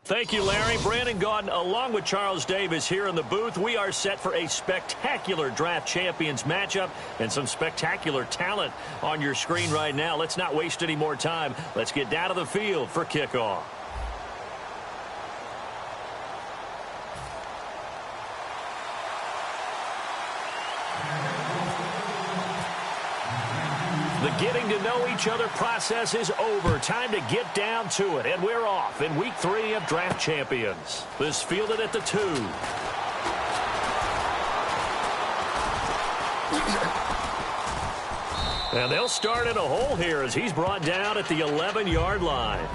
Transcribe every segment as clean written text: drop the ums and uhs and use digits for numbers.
Thank you, Larry. Brandon Gaudin, along with Charles Davis here in the booth. We are set for a spectacular draft champions matchup and some spectacular talent on your screen right now. Let's not waste any more time. Let's get down to the field for kickoff. The getting to know each other process is over. Time to get down to it. And we're off in week 3 of Draft Champions. This fielded at the 2. And they'll start in a hole here as he's brought down at the 11-yard line.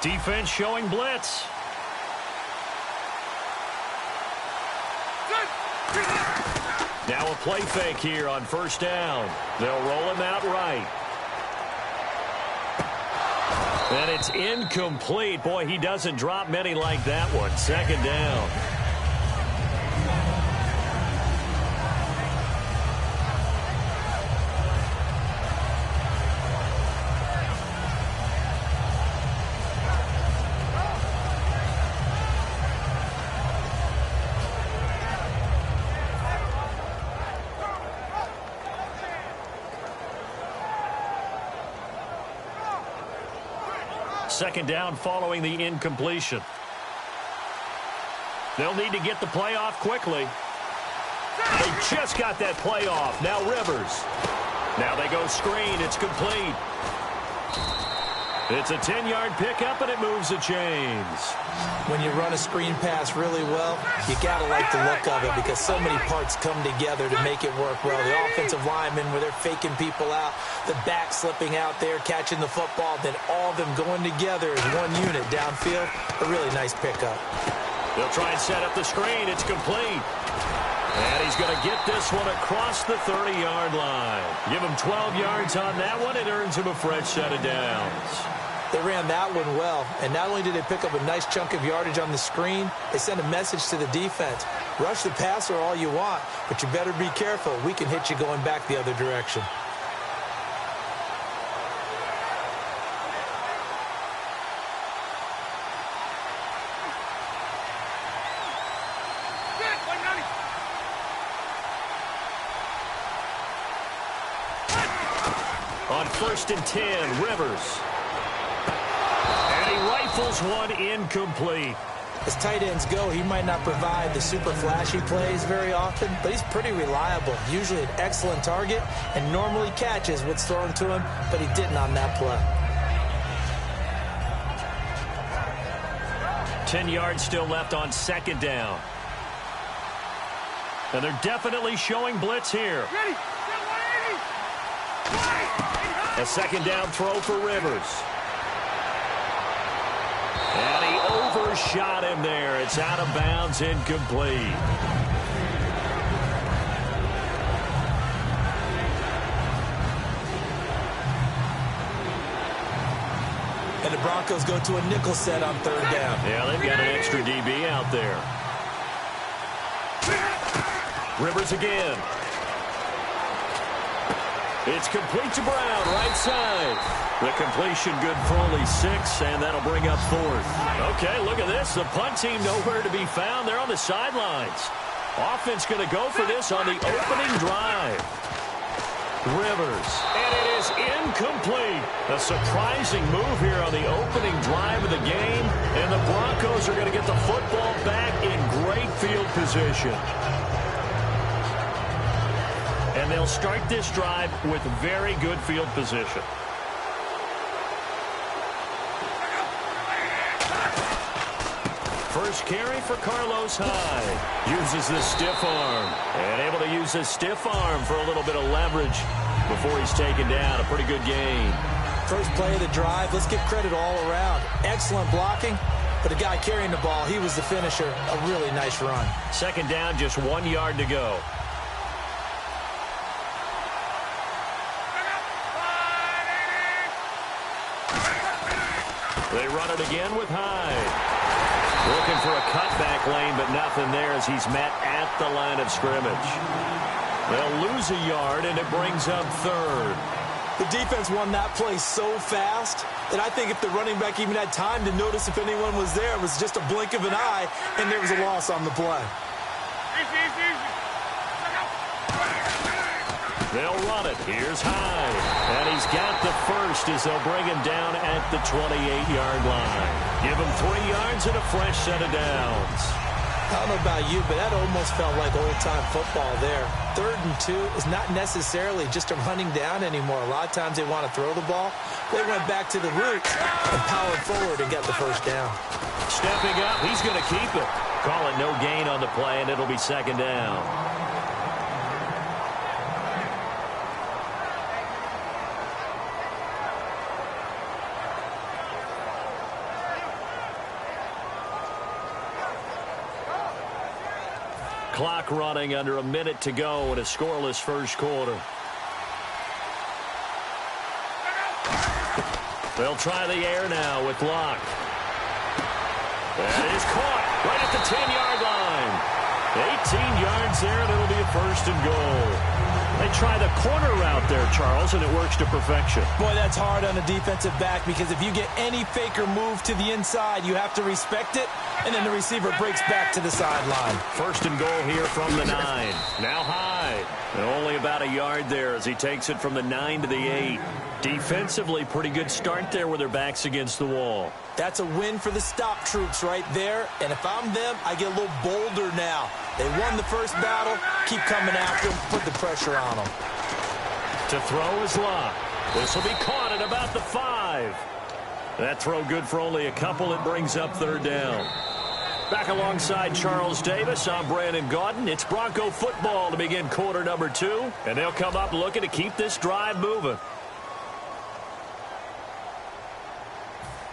Defense showing blitz. Now a play fake here on first down. They'll roll him out right. And it's incomplete. Boy, he doesn't drop many like that one. Second down. Second down following the incompletion. They'll need to get the play off quickly. They just got that play off. Now Rivers. Now they go screen. It's complete. It's a 10-yard pickup, and it moves the chains. When you run a screen pass really well, you got to like the look of it because so many parts come together to make it work well. The offensive linemen, where they're faking people out, the back slipping out there, catching the football, then all of them going together as one unit downfield. A really nice pickup. They'll try and set up the screen. It's complete. And he's going to get this one across the 30-yard line. Give him 12 yards on that one. It earns him a fresh set of downs. They ran that one well, and not only did they pick up a nice chunk of yardage on the screen, they sent a message to the defense. Rush the passer all you want, but you better be careful. We can hit you going back the other direction. On 1st and 10, Rivers. And he rifles one incomplete. As tight ends go, he might not provide the super flashy plays very often, but he's pretty reliable. Usually an excellent target and normally catches what's thrown to him, but he didn't on that play. 10 yards still left on second down. And they're definitely showing blitz here. A second down throw for Rivers. And he overshot him there. It's out of bounds, incomplete. And the Broncos go to a nickel set on third down. Yeah, they've got an extra DB out there. Rivers again. It's complete to Brown, right side. The completion good for only 6, and that'll bring up 4th. Okay, look at this. The punt team nowhere to be found. They're on the sidelines. Offense going to go for this on the opening drive. Rivers, and it is incomplete. A surprising move here on the opening drive of the game, and the Broncos are going to get the football back in great field position. And they'll start this drive with very good field position. First carry for Carlos Hyde. Uses the stiff arm. And able to use his stiff arm for a little bit of leverage before he's taken down. A pretty good game. First play of the drive. Let's give credit all around. Excellent blocking But the guy carrying the ball, he was the finisher. A really nice run. Second down, just 1 yard to go. They run it again with Hyde. Looking for a cutback lane, but nothing there as he's met at the line of scrimmage. They'll lose a yard, and it brings up third. The defense won that play so fast that I think if the running back even had time to notice if anyone was there, it was just a blink of an eye, and there was a loss on the play. They'll run it. Here's Hyde. And he's got the first as they'll bring him down at the 28-yard line. Give him 3 yards and a fresh set of downs. I don't know about you, but that almost felt like old-time football there. 3rd and 2 is not necessarily just a running down anymore. A lot of times they want to throw the ball. They went back to the roots and powered forward and got the first down. Stepping up, he's going to keep it. Call it no gain on the play, and it'll be second down. Clock running, under a minute to go in a scoreless first quarter. They'll try the air now with Locke. That is caught right at the 10-yard line. 18 yards there, and it'll be a first and goal. They try the corner route there, Charles, and it works to perfection. Boy, that's hard on a defensive back because if you get any fake or move to the inside, you have to respect it, and then the receiver breaks back to the sideline. First and goal here from the 9. Now Hyde. And only about a yard there as he takes it from the 9 to the 8. Defensively, pretty good start there with their backs against the wall. That's a win for the stop troops right there. And if I'm them, I get a little bolder now. They won the first battle. Keep coming after them. Put the pressure on them. To throw is Locke. This will be caught at about the 5. That throw good for only a couple. It brings up third down. Back alongside Charles Davis, I'm Brandon Gaudin. It's Bronco football to begin quarter number 2. And they'll come up looking to keep this drive moving.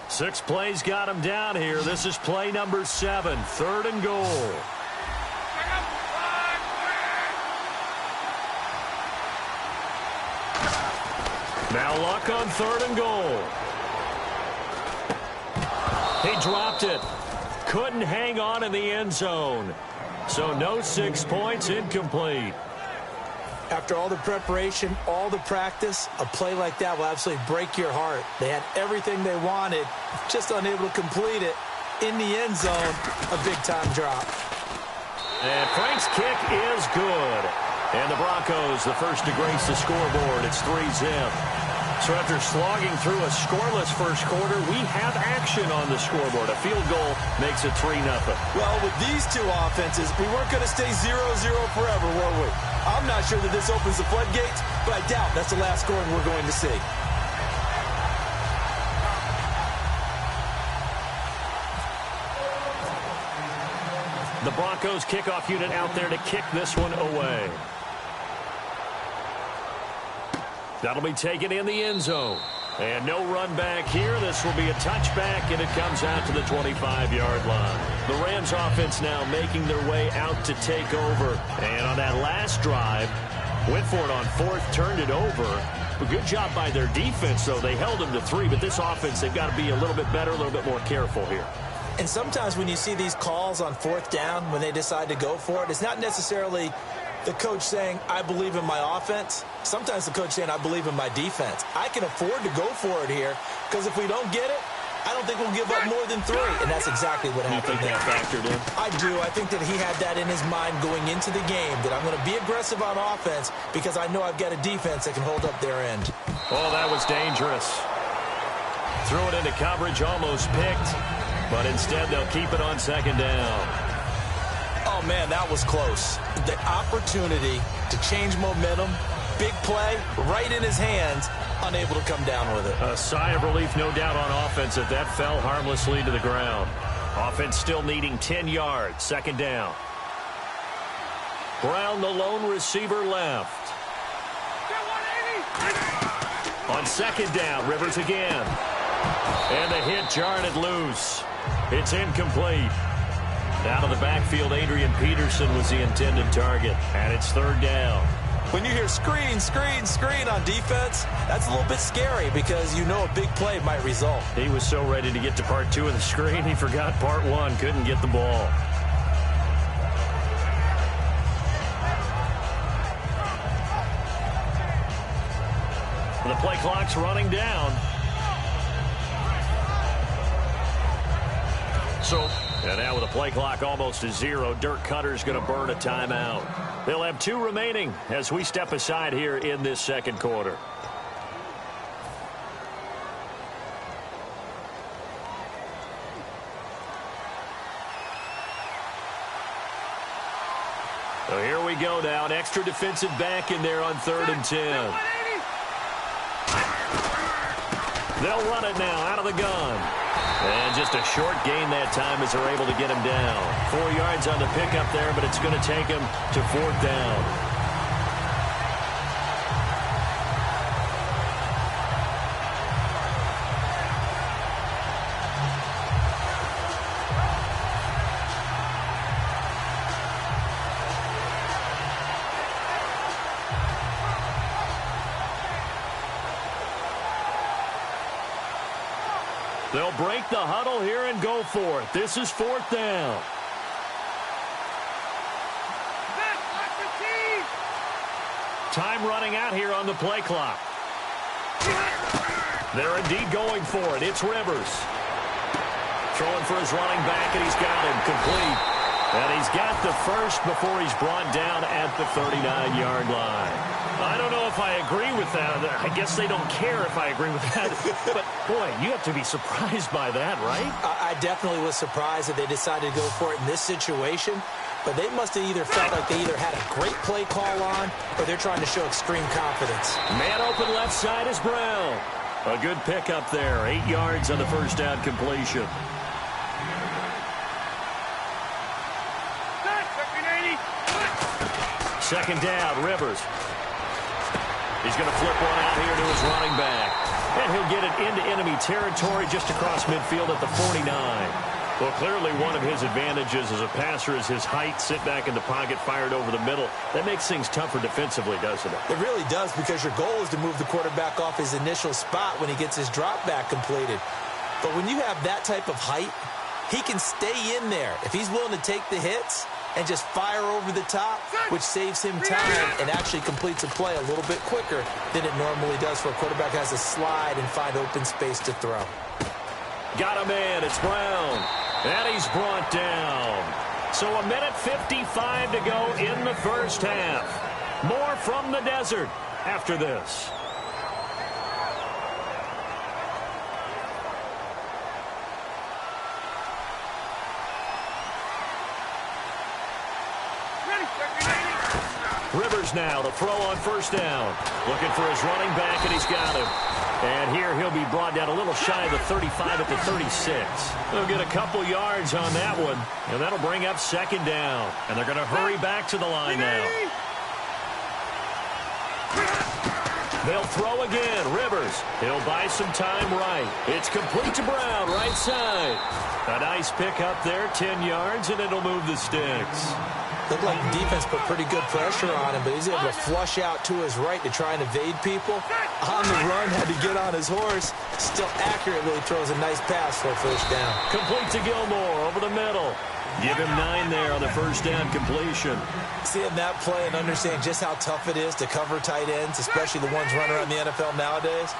6 plays got him down here. This is play number 7, 3rd and goal. Now Luck on 3rd and goal. He dropped it. Couldn't hang on in the end zone. So no 6 points, incomplete. After all the preparation, all the practice, a play like that will absolutely break your heart. They had everything they wanted, just unable to complete it. In the end zone, a big-time drop. And Frank's kick is good. And the Broncos, the first to grace the scoreboard. It's 3-zip. So after slogging through a scoreless first quarter, we have action on the scoreboard. A field goal makes it 3-0. Well, with these two offenses, we weren't going to stay 0-0 forever, were we? I'm not sure that this opens the floodgates, but I doubt that's the last scoring we're going to see. The Broncos kickoff unit out there to kick this one away. That'll be taken in the end zone. And no run back here. This will be a touchback, and it comes out to the 25-yard line. The Rams offense now making their way out to take over. And on that last drive, went for it on 4th, turned it over. A good job by their defense, though. They held them to 3, but this offense, they've got to be a little bit better, a little bit more careful here. And sometimes when you see these calls on 4th down, when they decide to go for it, it's not necessarily the coach saying, I believe in my offense. Sometimes the coach saying, I believe in my defense. I can afford to go for it here because if we don't get it, I don't think we'll give up more than 3. And that's exactly what happened there. You think that factored in? I do. I think that he had that in his mind going into the game, that I'm going to be aggressive on offense because I know I've got a defense that can hold up their end. Oh, that was dangerous. Threw it into coverage, almost picked, but instead they'll keep it on 2nd down. Oh, man, that was close. The opportunity to change momentum, big play, right in his hands, unable to come down with it. A sigh of relief, no doubt, on offense that that fell harmlessly to the ground. Offense still needing 10 yards, 2nd down. Brown, the lone receiver, left. On 2nd down, Rivers again. And the hit jarred it loose. It's incomplete. Out of the backfield, Adrian Peterson was the intended target, and it's third down. When you hear screen, screen, screen on defense, that's a little bit scary because you know a big play might result. He was so ready to get to part 2 of the screen, he forgot part 1, couldn't get the ball. The play clock's running down. And now with the play clock almost to 0, Dirk Cutter's going to burn a timeout. They'll have 2 remaining as we step aside here in this second quarter. So here we go now. An extra defensive back in there on 3rd and 10. They'll run it now out of the gun. And just a short gain that time as they're able to get him down. 4 yards on the pickup there, but it's going to take him to 4th down. They'll break the huddle here and go for it. This is 4th down. Time running out here on the play clock. They're indeed going for it. It's Rivers. Throwing for his running back, and he's got him complete. And he's got the first before he's brought down at the 39-yard line. I don't know if I agree with that. I guess they don't care if I agree with that. But, boy, you have to be surprised by that, right? I definitely was surprised that they decided to go for it in this situation. But they must have either felt like they either had a great play call on or they're trying to show extreme confidence. Man open left side is Brown. A good pickup there. 8 yards on the first down completion. Second down, Rivers. He's going to flip one out here to his running back. And he'll get it into enemy territory just across midfield at the 49. Well, clearly one of his advantages as a passer is his height. Sit back in the pocket, fired over the middle. That makes things tougher defensively, doesn't it? It really does, because your goal is to move the quarterback off his initial spot when he gets his drop back completed. But when you have that type of height, he can stay in there if he's willing to take the hits and just fire over the top, which saves him time and actually completes a play a little bit quicker than it normally does for a quarterback who has to slide and find open space to throw. Got a man. It's Brown. And he's brought down. So 1:55 to go in the first half. More from the desert after this. Rivers now to throw on first down. Looking for his running back, and he's got him. And here he'll be brought down a little shy of the 35 at the 36. They'll get a couple yards on that one, and that'll bring up second down. And they're going to hurry back to the line now. They'll throw again. Rivers. He'll buy some time right. It's complete to Brown, right side. A nice pick up there, 10 yards, and it'll move the sticks. Looked like the defense put pretty good pressure on him, but he's able to flush out to his right to try and evade people. On the run, had to get on his horse. Still accurately throws a nice pass for a first down. Complete to Gilmore over the middle. Give him 9 there on the first down completion. Seeing that play and understanding just how tough it is to cover tight ends, especially the ones running around the NFL nowadays,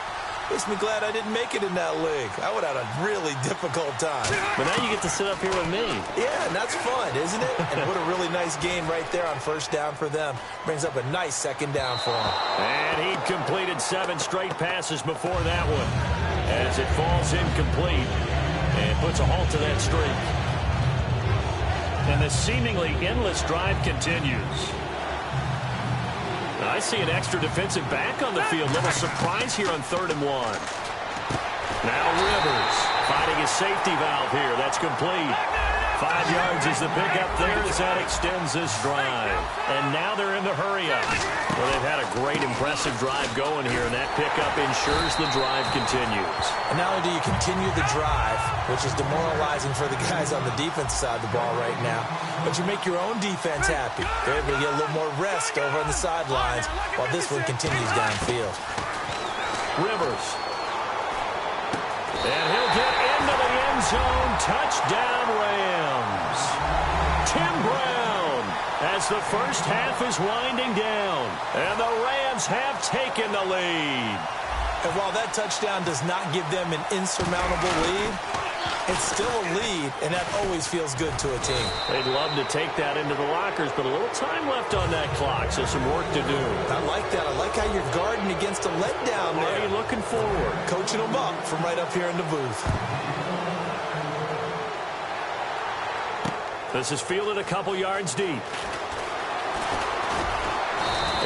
makes me glad I didn't make it in that league. I would have had a really difficult time. But now you get to sit up here with me. Yeah, and that's fun, isn't it? And what a really nice gain right there on first down for them. Brings up a nice second down for him. And he'd completed 7 straight passes before that one, as it falls incomplete and puts a halt to that streak. And the seemingly endless drive continues. I see an extra defensive back on the field. Little surprise here on 3rd and 1. Now Rivers finding his safety valve here. That's complete. 5 yards is the pickup there as that extends this drive. And now they're in the hurry-up. Well, they've had a great, impressive drive going here, and that pickup ensures the drive continues. And not only do you continue the drive, which is demoralizing for the guys on the defense side of the ball right now, but you make your own defense happy. They're able to get a little more rest over on the sidelines while this one continues downfield. Rivers. And he'll get into the end zone. Touchdown, Rams. Tim Brown as the first half is winding down. And the Rams have taken the lead. And while that touchdown does not give them an insurmountable lead, it's still a lead, and that always feels good to a team. They'd love to take that into the lockers, but a little time left on that clock, so some work to do. I like that. I like how you're guarding against a letdown there. Already looking forward. Coaching them up from right up here in the booth. This is fielded a couple yards deep.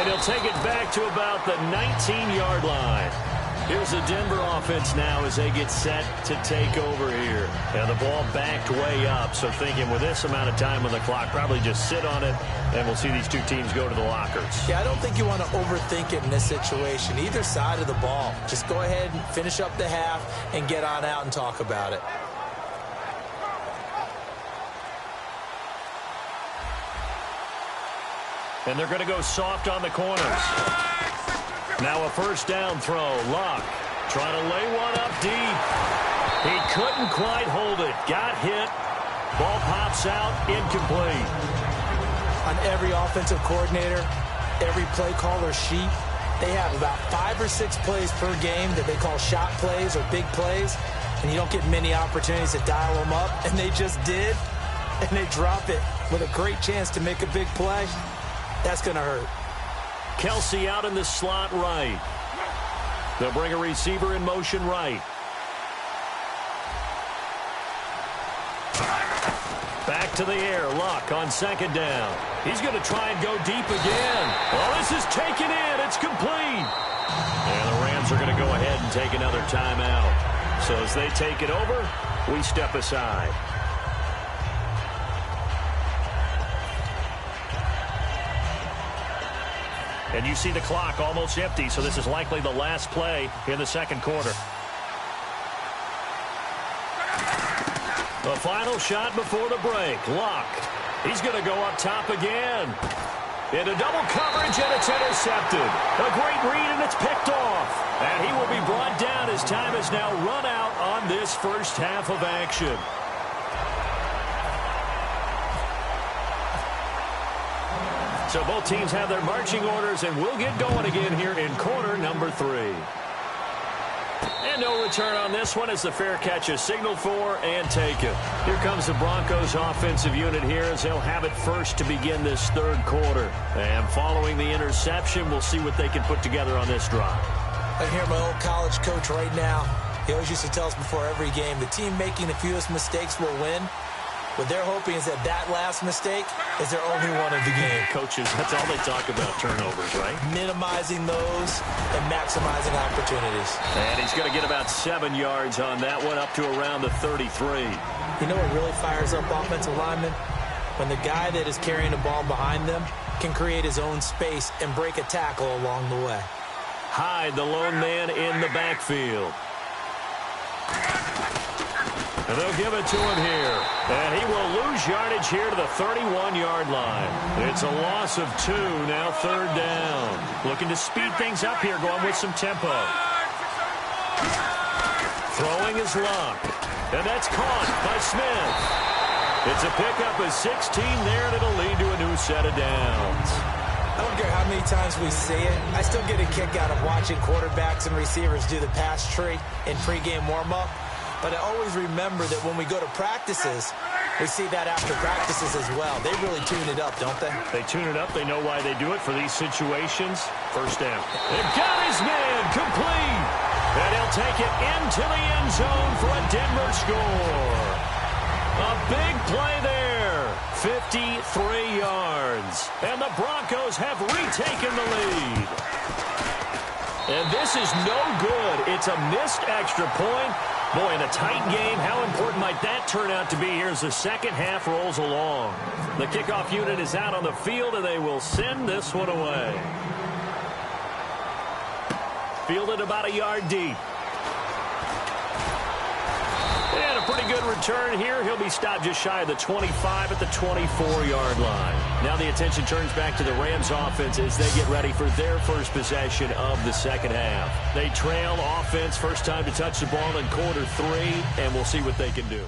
And he'll take it back to about the 19-yard line. Here's the Denver offense now as they get set to take over here. And the ball backed way up, so thinking with this amount of time on the clock, probably just sit on it, and we'll see these two teams go to the lockers. Yeah, I don't think you want to overthink it in this situation. Either side of the ball. Just go ahead and finish up the half and get on out and talk about it. And they're going to go soft on the corners. Now a first down throw. Luck trying to lay one up deep. He couldn't quite hold it. Got hit. Ball pops out. Incomplete. On every offensive coordinator, every play caller sheet, they have about 5 or 6 plays per game that they call shot plays or big plays. And you don't get many opportunities to dial them up. And they just did. And they drop it with a great chance to make a big play. That's going to hurt. Kelsey out in the slot right. They'll bring a receiver in motion right. Back to the air. Luck on second down. He's going to try and go deep again. Oh, this is taken in. It's complete. And the Rams are going to go ahead and take another timeout. So as they take it over, we step aside. And you see the clock almost empty, so this is likely the last play in the second quarter. The final shot before the break. Luck. He's going to go up top again. Into double coverage, and it's intercepted. A great read, and it's picked off. And he will be brought down as time has now run out on this first half of action. So both teams have their marching orders, and we'll get going again here in quarter number 3. And no return on this one as the fair catch is signaled for and taken. Here comes the Broncos offensive unit here as they'll have it first to begin this third quarter. And following the interception, we'll see what they can put together on this drive. I hear my old college coach right now. He always used to tell us before every game, the team making the fewest mistakes will win. What they're hoping is that last mistake is their only one of the game. Coaches, that's all they talk about, turnovers, right? Minimizing those and maximizing opportunities. And he's going to get about 7 yards on that one, up to around the 33. You know what really fires up offensive linemen? When the guy that is carrying the ball behind them can create his own space and break a tackle along the way. Hyde, the lone man in the backfield. And they'll give it to him here. And he will lose yardage here to the 31-yard line. It's a loss of 2, now third down. Looking to speed things up here, going with some tempo. Throwing his Luck. And that's caught by Smith. It's a pickup of 16 there, and it'll lead to a new set of downs. I don't care how many times we see it. I still get a kick out of watching quarterbacks and receivers do the pass tree in pregame warm-up. But I always remember that when we go to practices, we see that after practices as well. They really tune it up, don't they? They tune it up. They know why they do it for these situations. First down. They've got his man complete. And he'll take it into the end zone for a Denver score. A big play there. 53 yards. And the Broncos have retaken the lead. And this is no good. It's a missed extra point. Boy, in a tight game, how important might that turn out to be here as the second half rolls along? The kickoff unit is out on the field, and they will send this one away. Fielded about a yard deep. And a pretty good return here. He'll be stopped just shy of the 25 at the 24-yard line. Now the attention turns back to the Rams offense as they get ready for their first possession of the second half. They trail offense, first time to touch the ball in quarter 3, and we'll see what they can do.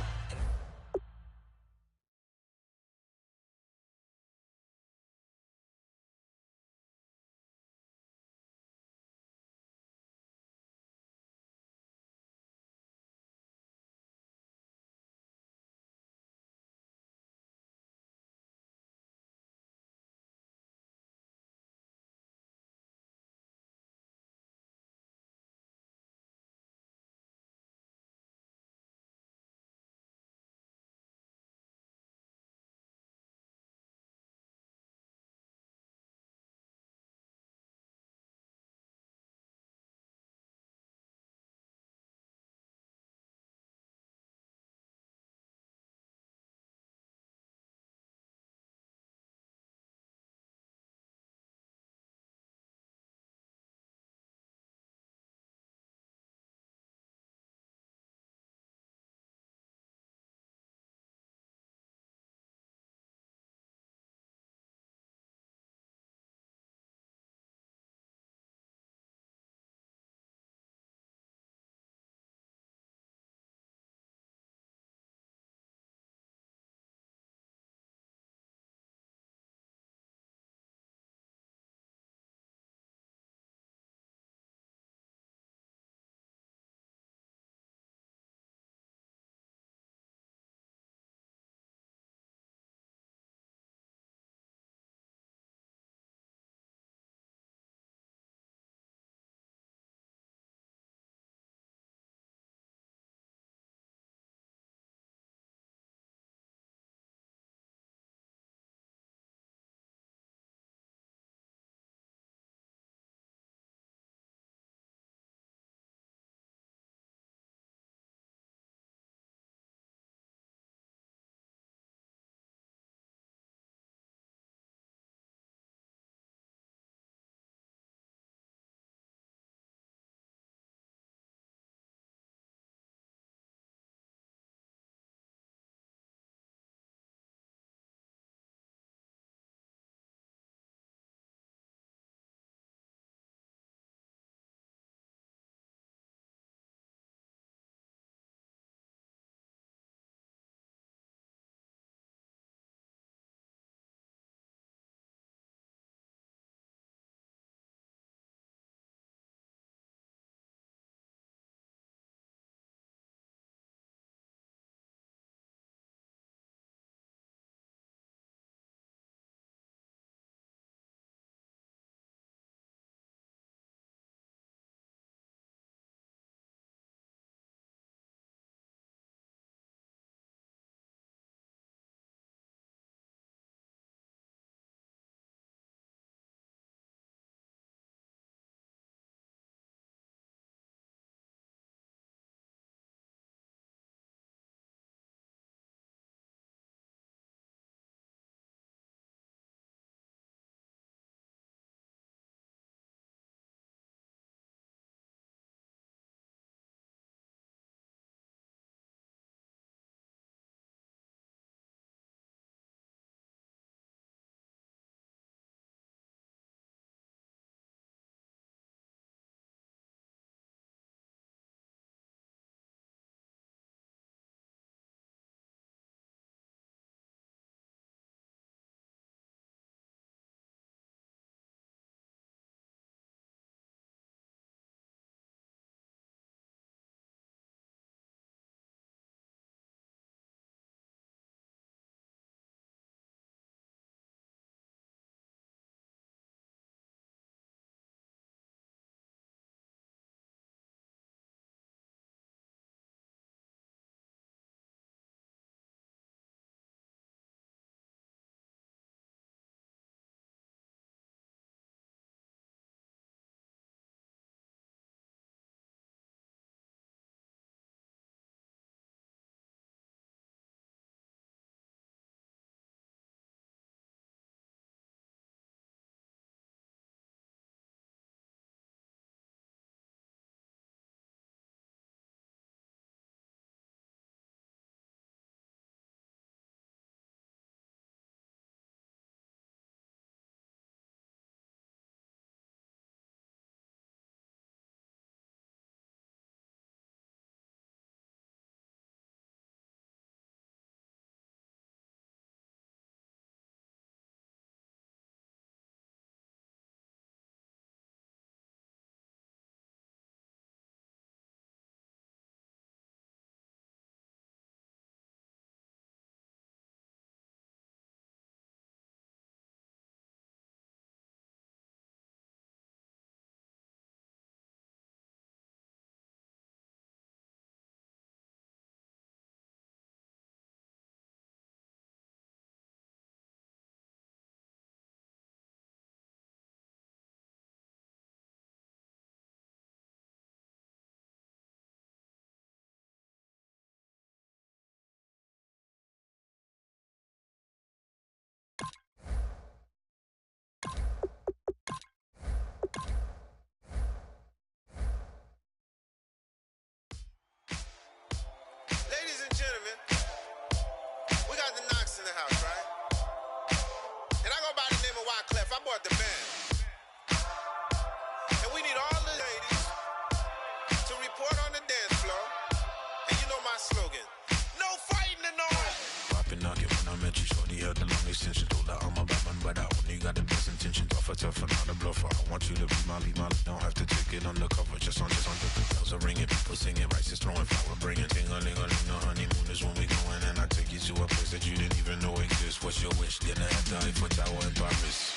tougher, not a bluffer. I want you to be my lead, don't have to take it undercover. Just under the bells are ringing, people singing, rice is throwing flower, bringing ting-a-ling-a-ling. The honeymoon is when we going, and I take you to a place that you didn't even know exists. What's your wish? Dinner at the Eiffel Tower in Paris.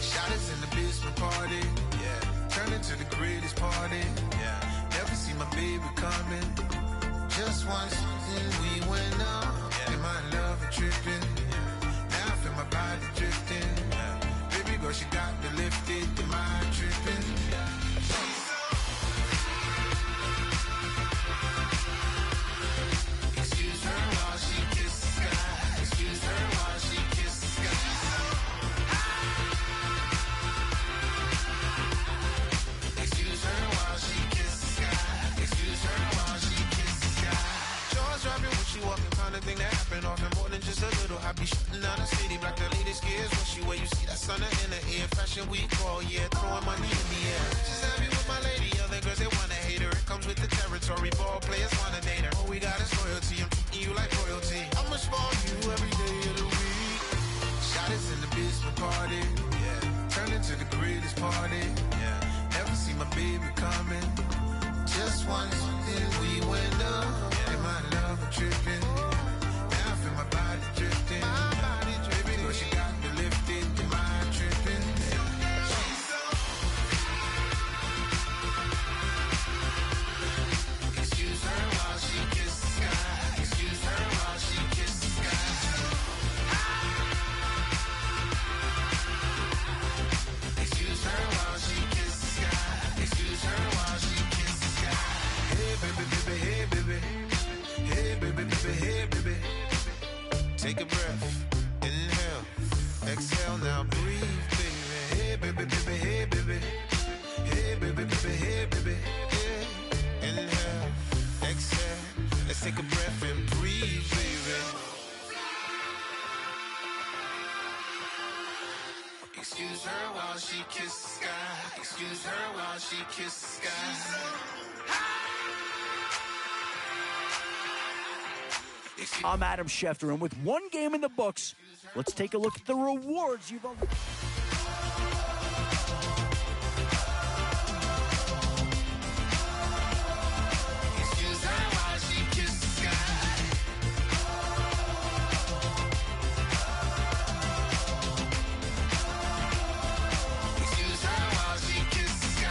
Shot us in the basement party, yeah. Turn into the greatest party, yeah. Never see my baby coming. Just once, and we went up, yeah. And my love a tripping, yeah. Now I feel my body drifting, yeah. Baby girl, she got me lifted, the mind tripping, yeah. Excuse her while she kiss the sky. Excuse her while she kiss the sky. Excuse her while she kiss the sky. Excuse her while she kiss the sky. Jaws dropping when she walking, kind of thing that happen often more than just a little. I be shutting down the city, black the latest gears when she wear. You see that sun in the air, fashion week all year, throwing money in the air. She's happy with my lady, other girls they wanna hate her. It comes with the territory, ball players wanna date her. All we got is loyalty, I'm treating you like royalty. I'ma spoil you every day of the week. Shot us in the basement party, yeah. Turn into the greatest party, yeah. Never see my baby coming. Just once, then we went up, yeah. And my love a tripping. Now I feel my body drifting. My body drifting. Baby girl, she got me lifted, the mind tripping. Excuse her while she kiss the sky. Excuse her while she kiss the sky. Excuse her while she kiss the sky. Excuse her while she kiss the sky. Hey baby, baby, hey baby. Hey baby, baby, hey baby. Take a breath, inhale, exhale, now breathe, baby. Hey baby, baby, hey baby. Hey baby, baby, hey baby. Hey, inhale, exhale. Let's take a breath and breathe, baby. Excuse her while she kiss the sky. Excuse her while she kiss the sky. I'm Adam Schefter, and with one game in the books, let's take a look at the rewards you've earned. Excuse her while she kiss the sky. Excuse her while she kiss the sky.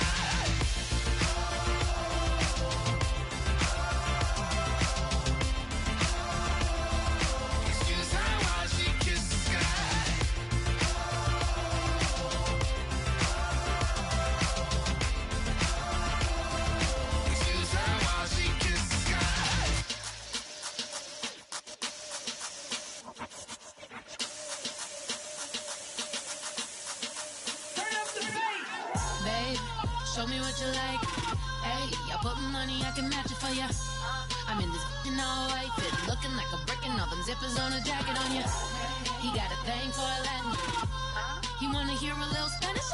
Excuse her while she kiss the sky. Excuse her while she kiss the sky. Babe, show me what you like. Hey, I put money, I can match it for ya. I'm in this in all white fit, looking like a brick and all them zippers on a jacket on ya. He got a thing for a Latin. He wanna hear a little Spanish?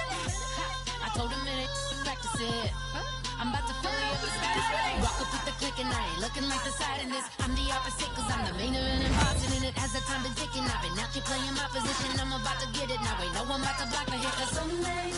I told him it ain't practice it. I'm about to fill you up with Spanish. Rock up with the click and I ain't looking like the side in this. I'm the opposite cause I'm the main event and boxing in it. As the time been ticking, I've been out here playing my position. I'm about to get it now. Ain't no one about to block my hit cause someday